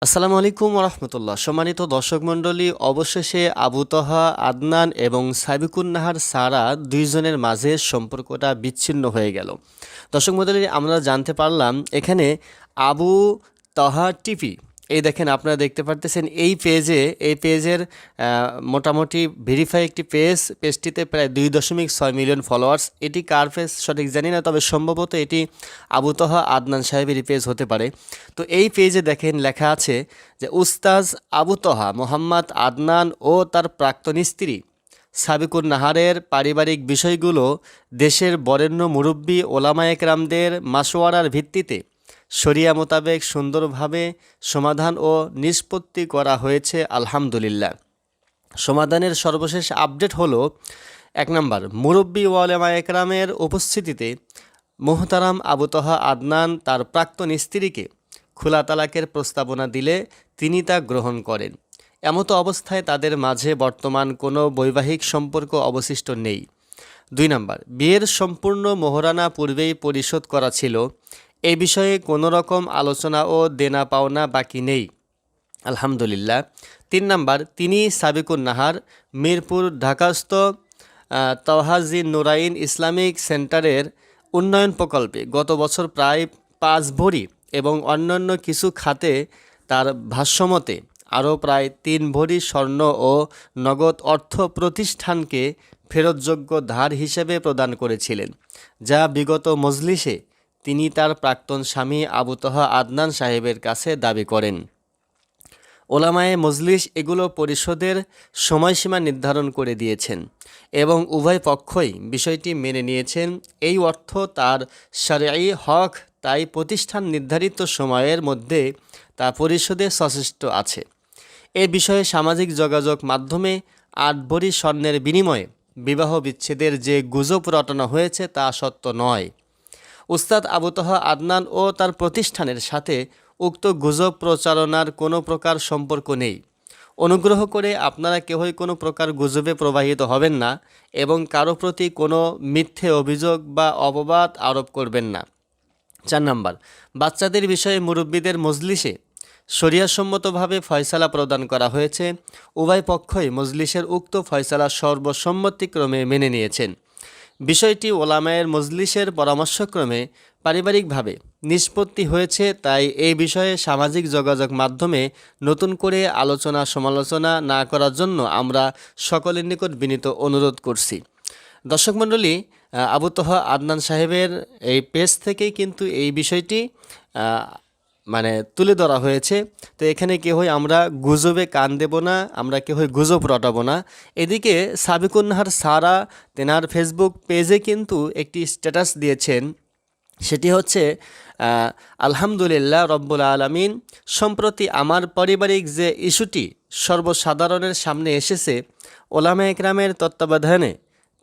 আসসালামু আলাইকুম রহমতুল্লাহ। সম্মানিত দর্শক মণ্ডলী, অবশেষে আবু তহা আদনান এবং সাবিকুন নাহার সারা দুইজনের মাঝে সম্পর্কটা বিচ্ছিন্ন হয়ে গেল। দর্শক মণ্ডলী, আমরা জানতে পারলাম এখানে আবু তহা টিভি, এই দেখেন আপনারা দেখতে পারতেছেন এই পেজের মোটামুটি ভেরিফাই একটি পেজটিতে প্রায় 2.6 মিলিয়ন ফলোয়ার্স। এটি কার পেজ সঠিক জানি না, তবে সম্ভবত এটি আবু তহা আদনান সাহেবেরই পেজ হতে পারে। তো এই পেজে দেখেন লেখা আছে যে উস্তাজ আবু তহা মোহাম্মদ আদনান ও তার প্রাক্তন স্ত্রী সাবিকুন নাহারের পারিবারিক বিষয়গুলো দেশের বরেণ্য মুরব্বী ওলামায়ে কেরামদের মাসওয়ারার ভিত্তিতে শরিয়া মোতাবেক সুন্দরভাবে সমাধান ও নিষ্পত্তি করা হয়েছে আলহামদুলিল্লাহ। সমাধানের সর্বশেষ আপডেট হলো, 1 নম্বর, মুরব্বী ওলামায়ে কেরামের উপস্থিতিতে মোহতারাম আবু তহা আদনান তার প্রাক্তন স্ত্রীকে খোলা তালাকের প্রস্তাবনা দিলে তিনি তা গ্রহণ করেন। এমতো অবস্থায় তাদের মাঝে বর্তমান কোনো বৈবাহিক সম্পর্ক অবশিষ্ট নেই। 2 নম্বর, বিয়ের সম্পূর্ণ মোহরানা পূর্বেই পরিশোধ করা ছিল। এই বিষয়ে কোনো রকম আলোচনা ও দেনা পাওনা বাকি নেই আলহামদুলিল্লাহ। 3 নম্বর, তিনি সাবিকুন নাহার মিরপুর ঢাকাস্থ তওহাজি নুরাইন ইসলামিক সেন্টারের উন্নয়ন প্রকল্পে গত বছর প্রায় 5 ভরি এবং অন্যান্য কিছু খাতে তার ভাষ্যমতে আরও প্রায় 3 ভরি স্বর্ণ ও নগদ অর্থ প্রতিষ্ঠানকে ফেরতযোগ্য ধার হিসেবে প্রদান করেছিলেন, যা বিগত মজলিসে তিনি তার প্রাক্তন স্বামী আবু তহা আদনান সাহেবের কাছে দাবি করেন। ওলামায়ে মজলিস এগুলো পরিশোধের সময়সীমা নির্ধারণ করে দিয়েছেন এবং উভয় পক্ষই বিষয়টি মেনে নিয়েছেন। এই অর্থ তার শরঈ হক, তাই প্রতিষ্ঠান নির্ধারিত সময়ের মধ্যে তা পরিশোধে সচেষ্ট আছে। এ বিষয়ে সামাজিক যোগাযোগ মাধ্যমে 8 ভরি স্বর্ণের বিনিময়ে বিবাহ বিচ্ছেদের যে গুজব রটানো হয়েছে তা সত্য নয়। উস্তাদ আবু তহা আদনান ও তার প্রতিষ্ঠানের সাথে উক্ত গুজব প্রচারণার কোনো প্রকার সম্পর্ক নেই। অনুগ্রহ করে আপনারা কেউই কোনো প্রকার গুজবে প্রবাহিত হবেন না এবং কারো প্রতি কোনো মিথ্যে অভিযোগ বা অপবাদ আরোপ করবেন না। 4 নম্বর, বাচ্চাদের বিষয়ে মুরব্বীদের মজলিসে শরিয়াসম্মতভাবে ফয়সালা প্রদান করা হয়েছে। উভয় পক্ষই মজলিসের উক্ত ফয়সালা সর্বসম্মতিক্রমে মেনে নিয়েছেন। বিষয়টি ওলামায়ের মজলিসের পরামর্শক্রমে পারিবারিকভাবে নিষ্পত্তি হয়েছে, তাই এই বিষয়ে সামাজিক যোগাযোগ মাধ্যমে নতুন করে আলোচনা সমালোচনা না করার জন্য আমরা সকলের নিকট বিনীত অনুরোধ করছি। দর্শক মণ্ডলী, আবু তহা আদনান সাহেবের এই পেজ থেকেই কিন্তু এই বিষয়টি তুলে ধরা হয়েছে। তো এখানে কেউই আমরা গুজবে কান দেব না, আমরা কেউই গুজব রটাবো না। এদিকে সাবিকুন নাহার সারা তেনার ফেসবুক পেজে কিন্তু একটি স্ট্যাটাস দিয়েছেন, সেটি হচ্ছে আলহামদুলিল্লাহ রব্বুল আলামিন, সম্প্রতি আমার পারিবারিক যে ইস্যুটি সর্বসাধারণের সামনে এসেছে, ওলামায়ে কেরামের তত্ত্বাবধানে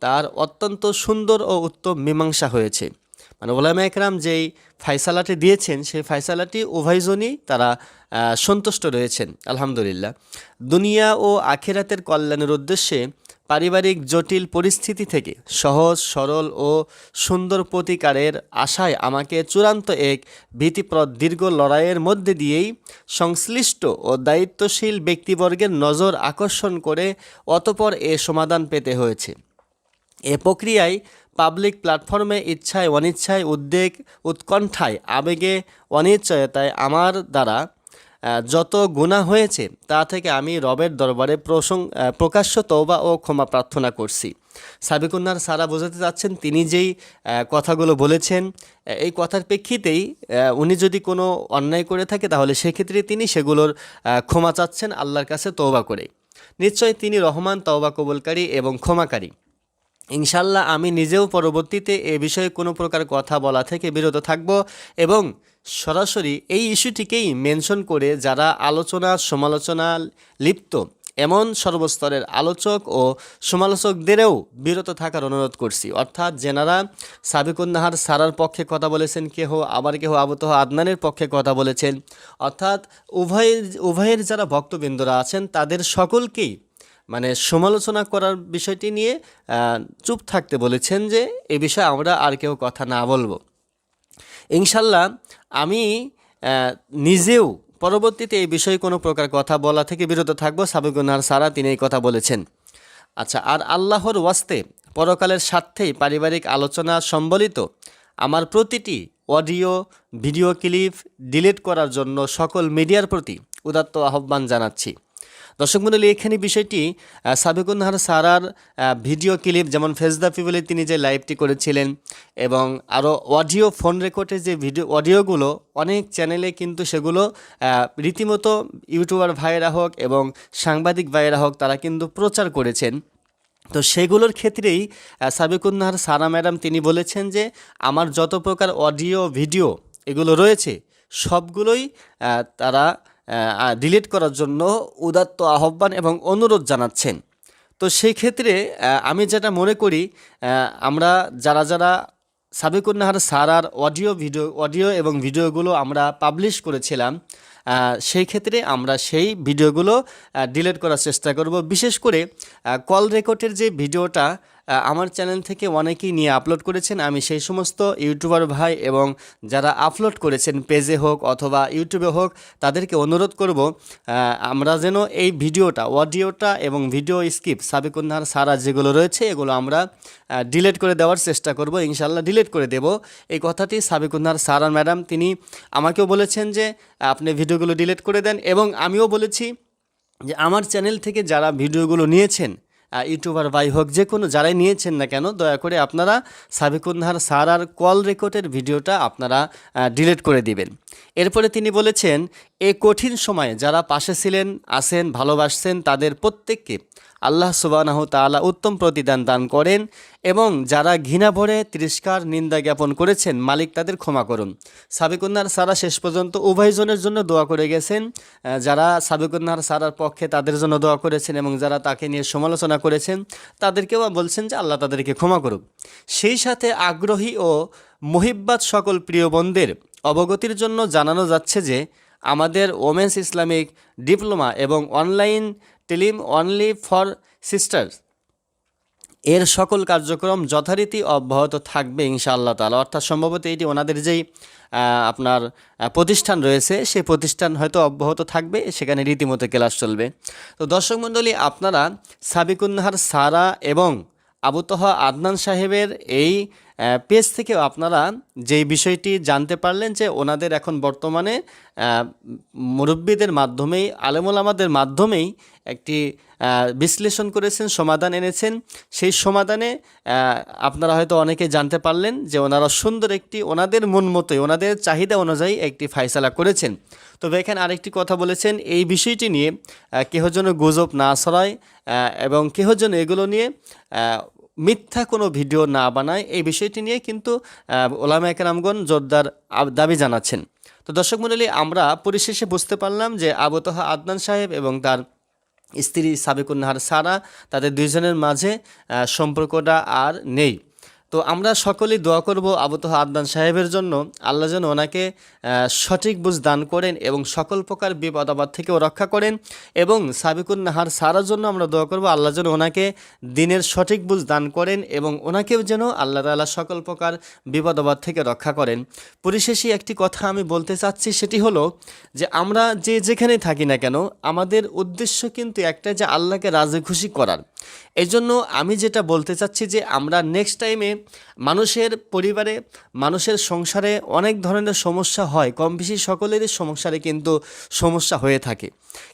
তার অত্যন্ত সুন্দর ও উত্তম মীমাংসা হয়েছে। ওলামায়ে কেরাম যেই ফায়সালাটি দিয়েছেন সেই ফায়সালাটি উভয়জনই তারা সন্তুষ্ট রয়েছেন আলহামদুলিল্লাহ। দুনিয়া ও আখিরাতের কল্যাণের উদ্দেশ্যে পারিবারিক জটিল পরিস্থিতি থেকে সহজ সরল ও সুন্দর প্রতিকারের আশায় আমাকে চূড়ান্ত এক ভীতিপ্রদ দীর্ঘ লড়াইয়ের মধ্যে দিয়েই সংশ্লিষ্ট ও দায়িত্বশীল ব্যক্তিবর্গের নজর আকর্ষণ করে অতঃপর এ সমাধান পেতে হয়েছে। এ প্রক্রিয়ায় পাবলিক প্ল্যাটফর্মে ইচ্ছায় অনিচ্ছায়, উদ্বেগ উৎকণ্ঠায়, আবেগে অনিশ্চয়তায় আমার দ্বারা যত গুনাহ হয়েছে তা থেকে আমি রবের দরবারে প্রকাশ্য তওবা ও ক্ষমা প্রার্থনা করছি। সাবিকুন নাহার সারা বোঝাতে চাচ্ছেন, তিনি যেই কথাগুলো বলেছেন এই কথার প্রেক্ষিতেই উনি যদি কোনো অন্যায় করে থাকে তাহলে সেক্ষেত্রে তিনি সেগুলোর ক্ষমা চাচ্ছেন আল্লাহর কাছে তওবা করে। নিশ্চয় তিনি রহমান, তওবা কবুলকারী এবং ক্ষমাকারী। ইনশাল্লাহ আমি নিজেও পরবর্তীতে এ বিষয়ে কোনো প্রকার কথা বলা থেকে বিরত থাকব এবং সরাসরি এই ইস্যুটিকেই মেনশন করে যারা আলোচনা সমালোচনা লিপ্ত এমন সর্বস্তরের আলোচক ও সমালোচকদেরও বিরত থাকার অনুরোধ করছি। অর্থাৎ যেনারা সাবিকুন নাহার সারার পক্ষে কথা বলেছেন, কেহ আবু তহা আদনানের পক্ষে কথা বলেছেন, অর্থাৎ উভয়ের যারা ভক্তবৃন্দরা আছেন তাদের সকলকেই সমালোচনা করার বিষয়টি নিয়ে চুপ থাকতে বলেছেন, যে এ বিষয়ে আমরা আর কেউ কথা না বলবো। ইনশাল্লাহ আমি নিজেও পরবর্তীতে এই বিষয়ে কোনো প্রকার কথা বলা থেকে বিরত থাকবো। সাবিকুন নাহার সারা তিনি এই কথা বলেছেন। আচ্ছা, আর আল্লাহর ওয়াস্তে পরকালের স্বার্থেই পারিবারিক আলোচনা সম্বলিত আমার প্রতিটি অডিও ভিডিও ক্লিপ ডিলিট করার জন্য সকল মিডিয়ার প্রতি উদাত্ত আহ্বান জানাচ্ছি। দর্শক মণ্ডলী, এখানে বিষয়টি সাবিকুন নাহার সারার ভিডিও ক্লিপ, যেমন ফেস দ্য পিপলে তিনি যে লাইভটি করেছিলেন এবং আরও অডিও ফোন রেকর্ডের যে অডিওগুলো অনেক চ্যানেলে কিন্তু সেগুলো রীতিমতো ইউটিউবার ভাইয়েরা হোক এবং সাংবাদিক ভাইয়েরা হোক তারা কিন্তু প্রচার করেছেন। তো সেগুলোর ক্ষেত্রেই সাবিকুন নাহার সারা ম্যাডাম তিনি বলেছেন যে আমার যত প্রকার অডিও ভিডিও এগুলো রয়েছে সবগুলোই তারা ডিলিট করার জন্য উদাত্ত আহ্বান এবং অনুরোধ জানাচ্ছেন। তো সেই ক্ষেত্রে আমি যেটা মনে করি, আমরা যারা সাবিকুন নাহার সারার অডিও এবং ভিডিওগুলো আমরা পাবলিশ করেছিলাম, সেই ক্ষেত্রে আমরা সেই ভিডিওগুলো ডিলিট করার চেষ্টা করব। বিশেষ করে কল রেকর্ডের যে ভিডিওটা আমার চ্যানেল থেকে অনেকেই নিয়ে আপলোড করেছেন, আমি সেই সমস্ত ইউটিউবার ভাই এবং যারা আপলোড করেছেন পেজে হোক অথবা ইউটিউবে হোক তাদেরকে অনুরোধ করব আমরা যেন এই ভিডিওটা, অডিওটা এবং ভিডিও স্কিপ সাবিকুন নাহার সারা যেগুলো রয়েছে এগুলো আমরা ডিলিট করে দেওয়ার চেষ্টা করব। ইনশাল্লাহ ডিলিট করে দেব। এই কথাটি সাবিকুন নাহার সারা ম্যাডাম তিনি আমাকেও বলেছেন যে আপনি ভিডিওগুলো ডিলিট করে দেন, এবং আমিও বলেছি যে আমার চ্যানেল থেকে যারা ভিডিওগুলো নিয়েছেন, ইউটিউবার ভাই হোক যে কোনো যারাই নিয়েছেন না কেন, দয়া করে আপনারা সাবিকুন নাহার সারার কল রেকর্ডের ভিডিওটা আপনারা ডিলিট করে দিবেন। এরপরে তিনি বলেছেন এই কঠিন সময়ে যারা পাশে ছিলেন, আছেন, ভালোবাসছেন তাদের প্রত্যেককে আল্লাহ সুবহানাহু তাআলা উত্তম প্রতিদান দান করেন, এবং যারা ঘৃণা ভরে তিরস্কার নিন্দা জ্ঞাপন করেছেন মালিক তাদের ক্ষমা করুন। সাবিকুন নাহার সারা শেষ পর্যন্ত উভয়জনের জন্য দোয়া করে গেছেন। যারা সাবিকুন নাহার সারার পক্ষে তাদের জন্য দোয়া করেছেন এবং যারা তাকে নিয়ে সমালোচনা করেছেন তাদেরকেও বলছেন যে আল্লাহ তাদেরকে ক্ষমা করুক। সেই সাথে আগ্রহী ও মুহিব্বাত সকল প্রিয় বোনদের অবগতির জন্য জানানো যাচ্ছে যে আমাদের ওমেন্স ইসলামিক ডিপ্লোমা এবং অনলাইন টেলিম অনলি ফর সিস্টার্স এর সকল কার্যক্রম যথারীতি অব্যাহত থাকবে ইনশাআল্লাহ তাআলা। অর্থাৎ সম্ভবত এটি ওনাদের যেই আপনার প্রতিষ্ঠান রয়েছে সেই প্রতিষ্ঠান হয়তো অব্যাহত থাকবে, সেখানে রীতিমতো ক্লাস চলবে। তো দর্শক মণ্ডলী, আপনারা সাবিকুন নাহার সারা এবং আবু তহা আদনান সাহেবের এই পেজ থেকেও আপনারা যেই বিষয়টি জানতে পারলেন যে ওনাদের এখন বর্তমানে মুরব্বীদের মাধ্যমেই, আলেমুলামাদের মাধ্যমেই একটি বিশ্লেষণ করেছেন, সমাধান এনেছেন। সেই সমাধানে আপনারা হয়তো অনেকে জানতে পারলেন যে ওনারা সুন্দর একটি ওনাদের মন মতোই, ওনাদের চাহিদা অনুযায়ী একটি ফায়সালা করেছেন। তবে এখানে আরেকটি কথা বলেছেন, এই বিষয়টি নিয়ে কেহ যেন গুজব না ছড়ায় এবং কেহ যেন এগুলো নিয়ে মিথ্যা কোনো ভিডিও না বানায়, এই বিষয়টি নিয়ে কিন্তু ওলামায়ে কেরামগণ জোরদার দাবি জানাচ্ছেন। তো দর্শক মণ্ডলী, আমরা পরিশেষে বুঝতে পারলাম যে আবু তহা আদনান সাহেব এবং তার স্ত্রী সাবিকুন নাহার সারা তাদের দুইজনের মাঝে সম্পর্কটা আর নেই। তো আমরা সকলেই দোয়া করব আবু তহা আদনান সাহেবের জন্য, আল্লাহ যেন ওনাকে সঠিক বুঝ দান করেন এবং সকল প্রকার বিপদ আপদ থেকেও রক্ষা করেন, এবং সাবিকুন নাহার সারার জন্য আমরা দোয়া করব আল্লাহ যেন ওনাকে দিনের সঠিক বুঝ দান করেন এবং ওনাকেও যেন আল্লাহ তাআলা সকল প্রকার বিপদ আপদ থেকে রক্ষা করেন। পরিশেষে একটি কথা আমি বলতে চাচ্ছি, সেটি হলো যে আমরা যে যেখানেই থাকি না কেন আমাদের উদ্দেশ্য কিন্তু একটা, যে আল্লাহকে রাজি খুশি করার। এই জন্য আমি যেটা বলতে চাচ্ছি যে আমরা নেক্সট টাইমে মানুষের পরিবারে, মানুষের সংসারে অনেক ধরনের সমস্যা হয়, কম বেশি সকলেরই সংসারে কিন্তু সমস্যা হয়ে থাকে।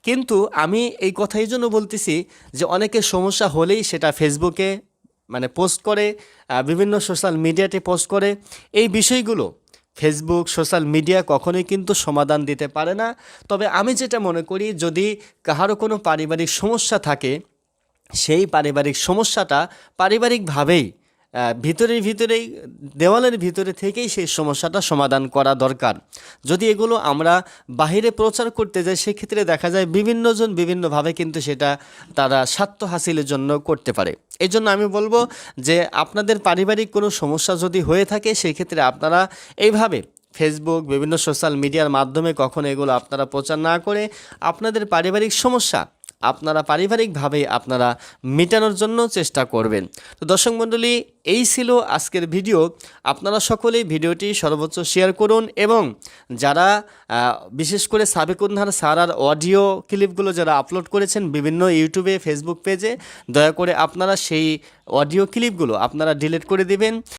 কিন্তু আমি এই কথা এই জন্য বলতেছি যে অনেকের সমস্যা হলেই সেটা ফেসবুকে পোস্ট করে, বিভিন্ন সোশ্যাল মিডিয়াতে পোস্ট করে। এই বিষয়গুলো ফেসবুক, সোশ্যাল মিডিয়া কখনোই কিন্তু সমাধান দিতে পারে না। তবে আমি যেটা মনে করি, যদি কাহারও কোনো পারিবারিক সমস্যা থাকে, সেই পারিবারিক সমস্যাটা পারিবারিকভাবেই ভিতরেই দেওয়ালের ভিতরে থেকেই সেই সমস্যাটা সমাধান করা দরকার। যদি এগুলো আমরা বাহিরে প্রচার করতে যাই, সেক্ষেত্রে দেখা যায় বিভিন্নজন বিভিন্নভাবে কিন্তু সেটা তারা স্বার্থ হাসিলের জন্য করতে পারে। এই জন্য আমি বলবো যে আপনাদের পারিবারিক কোনো সমস্যা যদি হয়ে থাকে, সেই ক্ষেত্রে আপনারা এইভাবে ফেসবুক, বিভিন্ন সোশ্যাল মিডিয়ার মাধ্যমে কখনো এগুলো আপনারা প্রচার না করে আপনাদের পারিবারিক সমস্যা আপনারা পারিবারিকভাবে আপনারা মেটানোর জন্য চেষ্টা করবেন। তো দর্শক মণ্ডলী, এই ছিল আজকের ভিডিও। আপনারা সকলেই ভিডিওটি সর্বোচ্চ শেয়ার করুন এবং যারা বিশেষ করে সাবেকুন নাহার সারার অডিও ক্লিপগুলো যারা আপলোড করেছেন বিভিন্ন ইউটিউবে, ফেসবুক পেজে, দয়া করে আপনারা সেই অডিও ক্লিপগুলো আপনারা ডিলিট করে দিবেন।